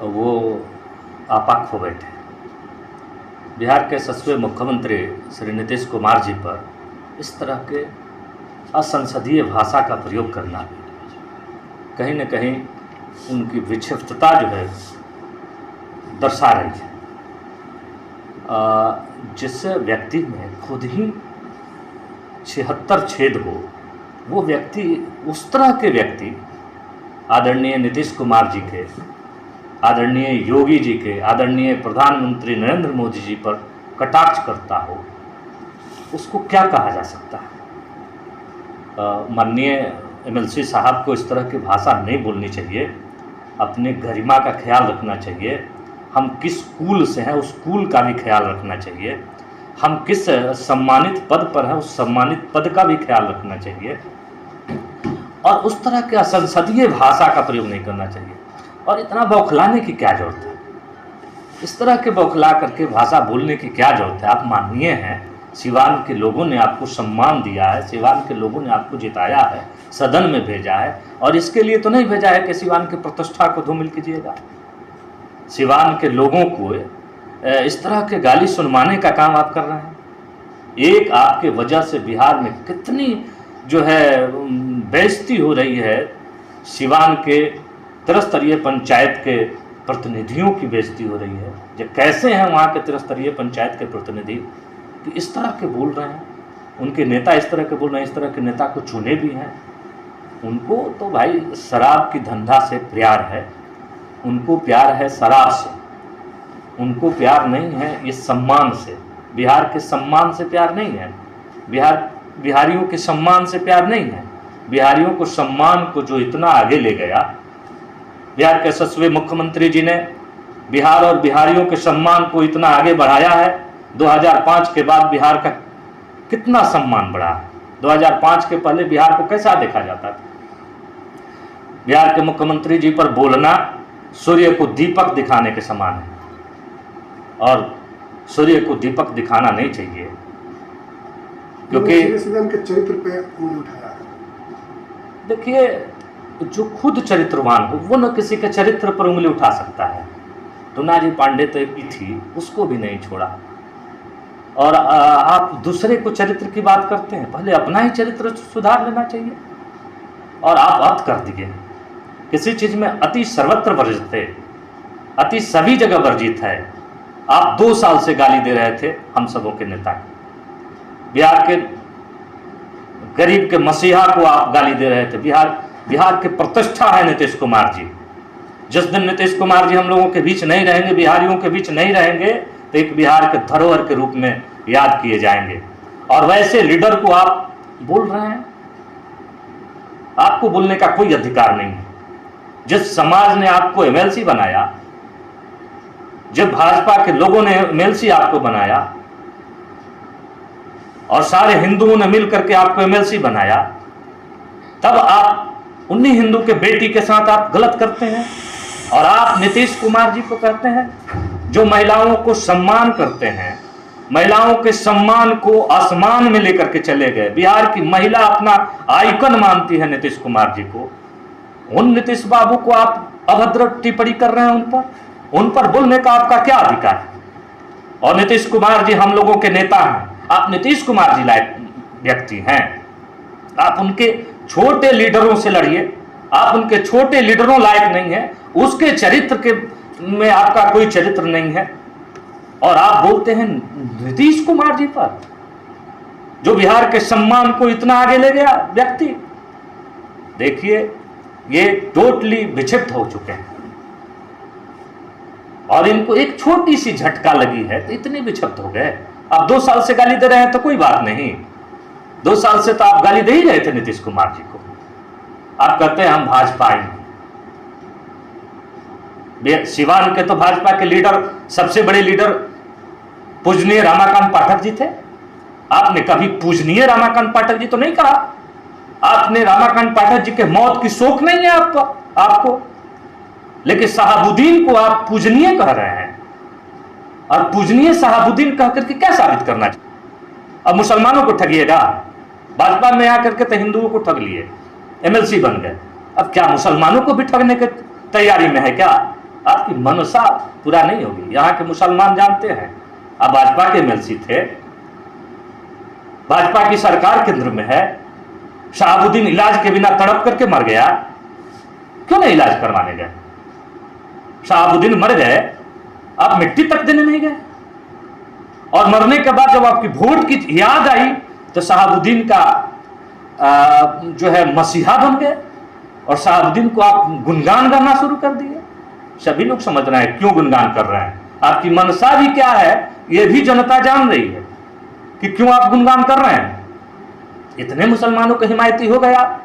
वो आपा खो बैठे। बिहार के यशस्वी मुख्यमंत्री श्री नीतीश कुमार जी पर इस तरह के असंसदीय भाषा का प्रयोग करना कहीं न कहीं उनकी विक्षिप्तता जो है दर्शा रही है, जिस व्यक्ति में खुद ही 76 छेद हो, वो व्यक्ति, उस तरह के व्यक्ति आदरणीय नीतीश कुमार जी के, आदरणीय योगी जी के, आदरणीय प्रधानमंत्री नरेंद्र मोदी जी पर कटाक्ष करता हो, उसको क्या कहा जा सकता है। माननीय एमएलसी साहब को इस तरह की भाषा नहीं बोलनी चाहिए, अपने गरिमा का ख्याल रखना चाहिए। हम किस कुल से हैं उस कुल का भी ख्याल रखना चाहिए, हम किस सम्मानित पद पर हैं उस सम्मानित पद का भी ख्याल रखना चाहिए, और उस तरह के असंसदीय भाषा का प्रयोग नहीं करना चाहिए। और इतना बौखलाने की क्या जरूरत है, इस तरह के बौखला करके भाषा बोलने की क्या जरूरत है। आप माननीय हैं, सिवान के लोगों ने आपको सम्मान दिया है, सिवान के लोगों ने आपको जिताया है, सदन में भेजा है, और इसके लिए तो नहीं भेजा है कि सिवान की प्रतिष्ठा को धूमिल कीजिएगा। सिवान के लोगों को इस तरह के गाली सुनवाने का काम आप कर रहे हैं। एक आपके वजह से बिहार में कितनी जो है बेइज्जती हो रही है, सिवान के त्रिस्तरीय पंचायत के प्रतिनिधियों की बेइज्जती हो रही है। जो कैसे हैं वहाँ के त्रिस्तरीय पंचायत के प्रतिनिधि कि इस तरह के बोल रहे हैं, उनके नेता इस तरह के बोल रहे हैं, इस तरह के नेता को चुने भी हैं। उनको तो भाई शराब की धंधा से प्यार है, उनको प्यार है शराब से, उनको प्यार नहीं है ये सम्मान से, बिहार के सम्मान से प्यार नहीं है, बिहारियों के सम्मान से प्यार नहीं है। बिहारियों को सम्मान को जो इतना आगे ले गया, बिहार के यशस्वी मुख्यमंत्री जी ने बिहार और बिहारियों के सम्मान को इतना आगे बढ़ाया है। 2005 के बाद बिहार का कितना सम्मान बढ़ा है। 2005 के पहले बिहार को कैसा देखा जाता था। बिहार के मुख्यमंत्री जी पर बोलना सूर्य को दीपक दिखाने के समान है, और सूर्य को दीपक दिखाना नहीं चाहिए, क्योंकि के चरित्र पे उंगली उठाया। देखिए, जो खुद चरित्रवान हो वो न किसी के चरित्र पर उंगली उठा सकता है। टूनाजी पांडे तो एक थी, उसको भी नहीं छोड़ा। और आप दूसरे को चरित्र की बात करते हैं, पहले अपना ही चरित्र सुधार लेना चाहिए। और आप अत कर दिए, किसी चीज में अति सर्वत्र वर्जित थे, अति सभी जगह वर्जित है। आप 2 साल से गाली दे रहे थे हम सबों के नेता को, बिहार के गरीब के मसीहा को आप गाली दे रहे थे। बिहार के प्रतिष्ठा है नीतीश कुमार जी। जिस दिन नीतीश कुमार जी हम लोगों के बीच नहीं रहेंगे, बिहारियों के बीच नहीं रहेंगे, तो एक बिहार के धरोहर के रूप में याद किए जाएंगे। और वैसे लीडर को आप बोल रहे हैं, आपको बोलने का कोई अधिकार नहीं है। जिस समाज ने आपको एमएलसी बनाया, जब भाजपा के लोगों ने एमएलसी आपको बनाया, और सारे हिंदुओं ने मिलकर के आपको एमएलसी बनाया, तब आप उन्हीं हिंदू के बेटी के साथ आप गलत करते हैं। और आप नीतीश कुमार जी को कहते हैं जो महिलाओं को सम्मान करते हैं, महिलाओं के सम्मान को आसमान में लेकर के चले गए। बिहार की महिला अपना आइकन मानती है नीतीश कुमार जी को। उन नीतीश बाबू को आप अभद्र टिप्पणी कर रहे हैं, उन पर बोलने का आपका क्या अधिकार है। और नीतीश कुमार जी हम लोगों के नेता हैं, आप नीतीश कुमार जी लायक व्यक्ति हैं। आप उनके छोटे लीडरों से लड़िए, आप उनके छोटे लीडरों लायक नहीं है, उसके चरित्र के में आपका कोई चरित्र नहीं है। और आप बोलते हैं नीतीश कुमार जी पर, जो बिहार के सम्मान को इतना आगे ले गया व्यक्ति। देखिए, ये टोटली विक्षिप्त हो चुके हैं, और इनको एक छोटी सी झटका लगी है तो इतने विक्षिप्त हो गए। अब 2 साल से गाली दे रहे हैं तो कोई बात नहीं, 2 साल से तो आप गाली दे ही रहे थे नीतीश कुमार जी को। आप कहते हैं हम भाजपा ही। सिवान के तो भाजपा के लीडर, सबसे बड़े लीडर पूजनीय रमाकांत पाठक जी थे। आपने कभी पूजनीय रमाकांत पाठक जी तो नहीं कहा। आपने रमाकांत पाठक जी के मौत की शोक नहीं है आपको, लेकिन शहाबुद्दीन को आप पूजनीय कह रहे हैं। और पूजनीय शहाबुद्दीन कह करके क्या साबित करना चाहिए। अब मुसलमानों को ठगिएगा, भाजपा में आकर के तो हिंदुओं को ठग लिए, एमएलसी बन गए। अब क्या मुसलमानों को भी ठगने की तैयारी में है क्या। आपकी मनसा पूरा नहीं होगी। यहाँ के मुसलमान जानते हैं, आप भाजपा के एमएलसी थे, भाजपा की सरकार केंद्र में है, शहाबुद्दीन इलाज के बिना तड़प करके मर गया, क्यों नहीं इलाज करवाने गए? शहाबुद्दीन मर गए, आप मिट्टी तक देने नहीं गए। और मरने के बाद जब आपकी वोट की याद आई तो शहाबुद्दीन का जो है मसीहा बन गए और शहाबुद्दीन को आप गुणगान गाना शुरू कर दिए। सभी लोग समझ रहे हैं क्यों गुणगान कर रहे हैं, आपकी मनसा भी क्या है यह भी जनता जान रही है कि क्यों आप गुणगान कर रहे हैं। इतने मुसलमानों के हिमायती हो गए आप,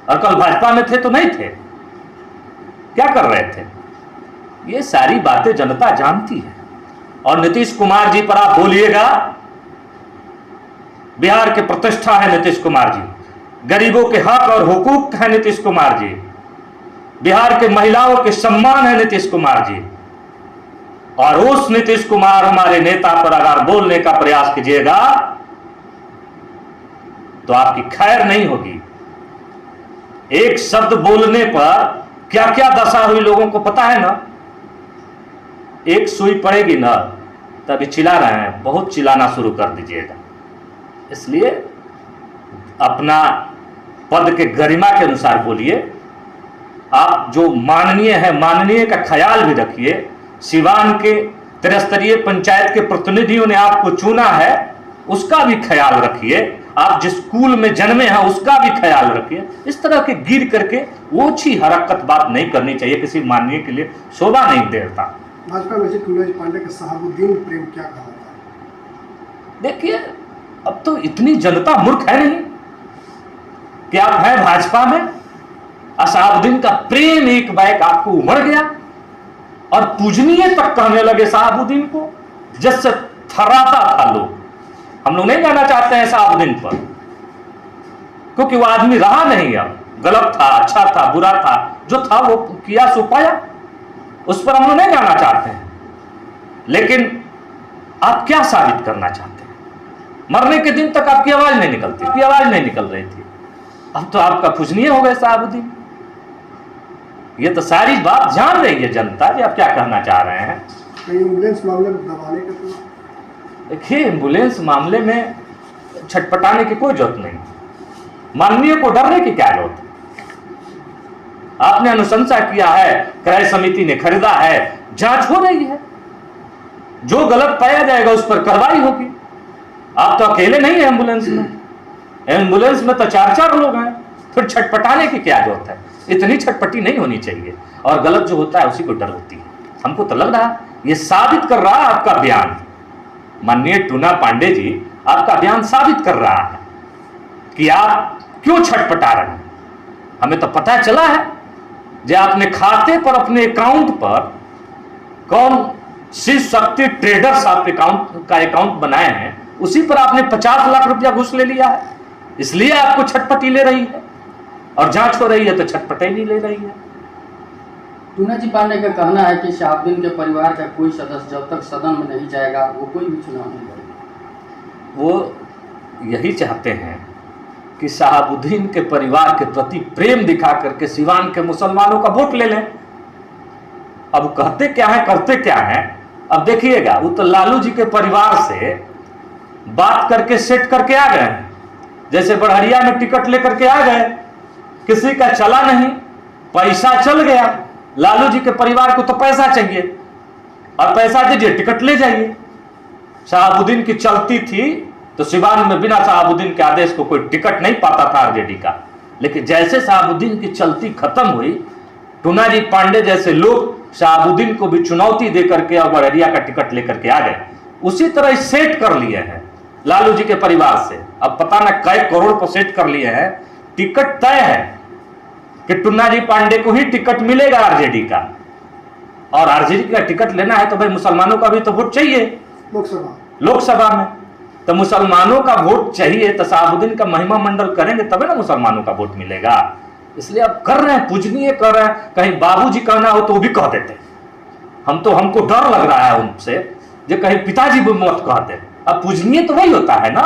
और कल भाजपा में थे तो नहीं थे, क्या कर रहे थे? ये सारी बातें जनता जानती है। और नीतीश कुमार जी पर आप बोलिएगा, बिहार के प्रतिष्ठा है नीतीश कुमार जी, गरीबों के हक और हुकूक है नीतीश कुमार जी, बिहार के महिलाओं के सम्मान है नीतीश कुमार जी। और उस नीतीश कुमार हमारे नेता पर अगर बोलने का प्रयास कीजिएगा तो आपकी खैर नहीं होगी। एक शब्द बोलने पर क्या क्या दशा हुई लोगों को पता है ना। एक सुई पड़ेगी ना तभी चिल्ला रहे हैं, बहुत चिल्लाना शुरू कर दीजिएगा। इसलिए अपना पद के गरिमा के अनुसार बोलिए। आप जो माननीय है, माननीय का ख्याल भी रखिए। सिवान के त्रिस्तरीय पंचायत के प्रतिनिधियों ने आपको चुना है, उसका भी ख्याल रखिए। आप जिस स्कूल में जन्मे हैं उसका भी ख्याल रखिए। इस तरह के गिर करके ओछी हरकत बात नहीं करनी चाहिए, किसी माननीय के लिए शोभा नहीं देता। भाजपा में से टूनाजी पांडे का शहाबुद्दीन प्रेम क्या कहा था? देखिए, अब तो इतनी जनता मूर्ख है नहीं कि आप हैं भाजपा में, शहाबुद्दीन का प्रेम एक बैक आपको उमड़ गया और पूजनीय तक कहने लगे शहाबुद्दीन को, जिससे थर्राता था लोग। हम लोग नहीं जाना चाहते हैं शहाबुद्दीन पर, क्योंकि वो आदमी रहा नहीं, अब गलत था, अच्छा था, बुरा था, जो था वो किया सो पाया, उस पर हम लोग नहीं जाना चाहते हैं। लेकिन आप क्या साबित करना चाहते हैं? मरने के दिन तक आपकी आवाज नहीं निकलती, आपकी आवाज नहीं निकल रही थी, अब तो आपका पूजनीय हो गए शहाबुद्दीन। ये तो सारी बात जान रही है जनता कि आप क्या कहना चाह रहे हैं। एम्बुलेंस मामले में दबाने का तो देखिए, एम्बुलेंस मामले में छटपटाने की कोई जरूरत नहीं, माननीय को डरने की क्या जरूरत है? आपने अनुशंसा किया है, क्रय समिति ने खरीदा है, जांच हो रही है, जो गलत पाया जाएगा उस पर कार्रवाई होगी। आप तो अकेले नहीं है एम्बुलेंस में, एम्बुलेंस में तो 4-4 लोग हैं, फिर छटपटाने की क्या जरूरत है? इतनी छटपटी नहीं होनी चाहिए। और गलत जो होता है उसी को डर होती है। हमको तो लग रहा है ये साबित कर रहा है आपका बयान, माननीय टूना पांडे जी, आपका बयान साबित कर रहा है कि आप क्यों छटपटा रहे हैं। हमें तो पता चला है जो आपने खाते पर, अपने अकाउंट पर, कौन शिव शक्ति ट्रेडर्स आप अकाउंट बनाए हैं, उसी पर आपने 50 लाख रुपया घूस ले लिया है। इसलिए आपको छटपटी ले रही है, और जांच हो रही है तो छटपटी नहीं ले रही है। टूनाजी पांडे का कहना है कि शहाबुद्दीन के परिवार का कोई सदस्य जब तक सदन में नहीं जाएगा वो कोई भी चुनाव नहीं लड़ेगा। वो यही चाहते हैं कि शहाबुद्दीन के परिवार के प्रति प्रेम दिखा करके सिवान के मुसलमानों का वोट ले लें। अब कहते क्या है, करते क्या है, अब देखिएगा। वो तो लालू जी के परिवार से बात करके सेट करके आ गए हैं। जैसे बढ़हरिया में टिकट लेकर के आ गए, किसी का चला नहीं, पैसा चल गया। लालू जी के परिवार को तो पैसा चाहिए, और पैसा दीजिए टिकट ले जाइए। शहाबुद्दीन की चलती थी तो सिवान में बिना शहाबुद्दीन के आदेश को कोई टिकट नहीं पाता था आरजेडी का। लेकिन जैसे शहाबुद्दीन की चलती खत्म हुई, टूनाजी पांडे जैसे लोग शहाबुद्दीन को भी चुनौती देकर के और बढ़हरिया का टिकट लेकर के आ गए। उसी तरह सेट कर लिए हैं लालू जी के परिवार से। अब पता न कई करोड़ पर सेट कर लिए हैं। टिकट तय है कि टूनाजी पांडे को ही टिकट मिलेगा आरजेडी का, और आरजेडी का टिकट लेना है तो भाई मुसलमानों का भी तो वोट चाहिए लोकसभा में। तो मुसलमानों का वोट चाहिए तो शहाबुद्दीन का महिमा मंडल करेंगे तभी ना मुसलमानों का वोट मिलेगा। इसलिए अब कर रहे हैं, पूजनीय कर रहे हैं। कहीं बाबूजी कहना हो तो वो भी कह देते। हमको डर लग रहा है उनसे, जो कहीं पिताजी भी मत कहते। अब पूजनीय तो वही होता है ना,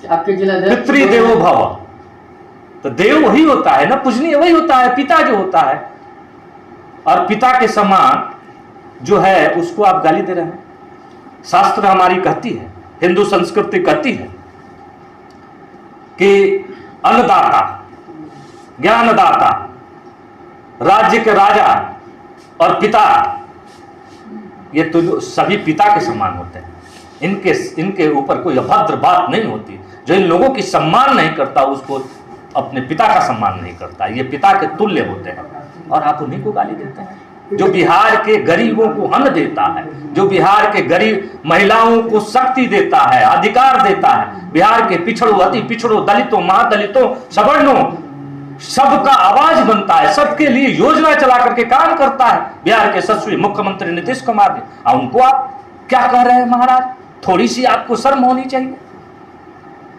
आपके जिला पितृदेवो भव, तो देव वही होता है ना, पूजनीय वही होता है, पिता जो होता है। और पिता के समान जो है उसको आप गाली दे रहे हैं। शास्त्र हमारी कहती है, हिंदू संस्कृति कहती है कि अन्नदाता, ज्ञानदाता, राज्य के राजा और पिता, ये तो सभी पिता के समान होते हैं। इनके ऊपर कोई अभद्र बात नहीं होती। जो इन लोगों की सम्मान नहीं करता उसको अपने पिता का सम्मान नहीं करता। ये पिता के तुल्य होते हैं और आप उन्हीं को गाली देते हैं। जो बिहार के गरीबों को अन्न देता है, जो बिहार के गरीब महिलाओं को शक्ति देता है, अधिकार देता है, बिहार के पिछड़ों, अति पिछड़ों, दलितों, महादलितों, सवर्णों, सबका आवाज बनता है, सबके लिए योजना चला करके काम करता है बिहार के यशस्वी मुख्यमंत्री नीतीश कुमार जी। और उनको आप क्या कह रहे हैं महाराज? थोड़ी सी आपको शर्म होनी चाहिए।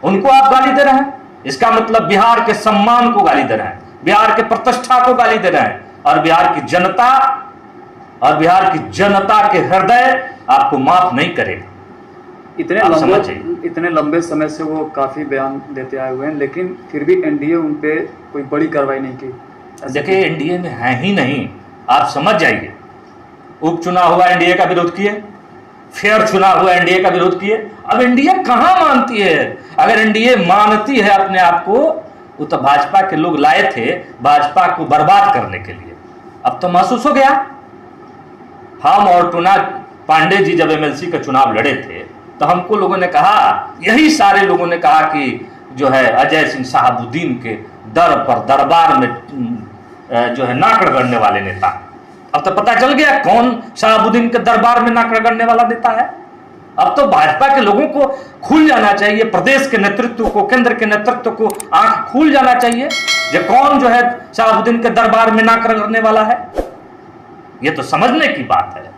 उनको आप गाली दे रहे हैं, इसका मतलब बिहार के सम्मान को गाली दे रहे हैं, बिहार के प्रतिष्ठा को गाली दे रहे हैं। और बिहार की जनता के हृदय आपको माफ नहीं करेगा। इतने लंबे समय से वो काफी बयान देते आए हुए हैं, लेकिन फिर भी एनडीए उन पे कोई बड़ी कार्रवाई नहीं की। देखिए, एनडीए में है ही नहीं, आप समझ जाइए। उपचुनाव हुआ, एनडीए का विरोध किए, फेयर चुनाव हुआ, एनडीए का विरोध किए। अब एनडीए कहां मानती है? अगर एनडीए मानती है अपने आप को, वो तो भाजपा के लोग लाए थे भाजपा को बर्बाद करने के लिए। अब तो महसूस हो गया। हम और टूना पांडे जी जब एमएलसी का चुनाव लड़े थे तो हमको लोगों ने कहा, यही सारे लोगों ने कहा कि जो है अजय सिंह शहाबुद्दीन के दर पर दरबार में जो है नाक रगड़ने वाले नेता। अब तो पता चल गया कौन शहाबुद्दीन के दरबार में नाक रगड़ने वाला नेता है। अब तो भाजपा के लोगों को खुल जाना चाहिए, प्रदेश के नेतृत्व को, केंद्र के नेतृत्व को आंख खुल जाना चाहिए जो कौन जो है शहाबुद्दीन के दरबार में नाक रगड़ने वाला है। ये तो समझने की बात है।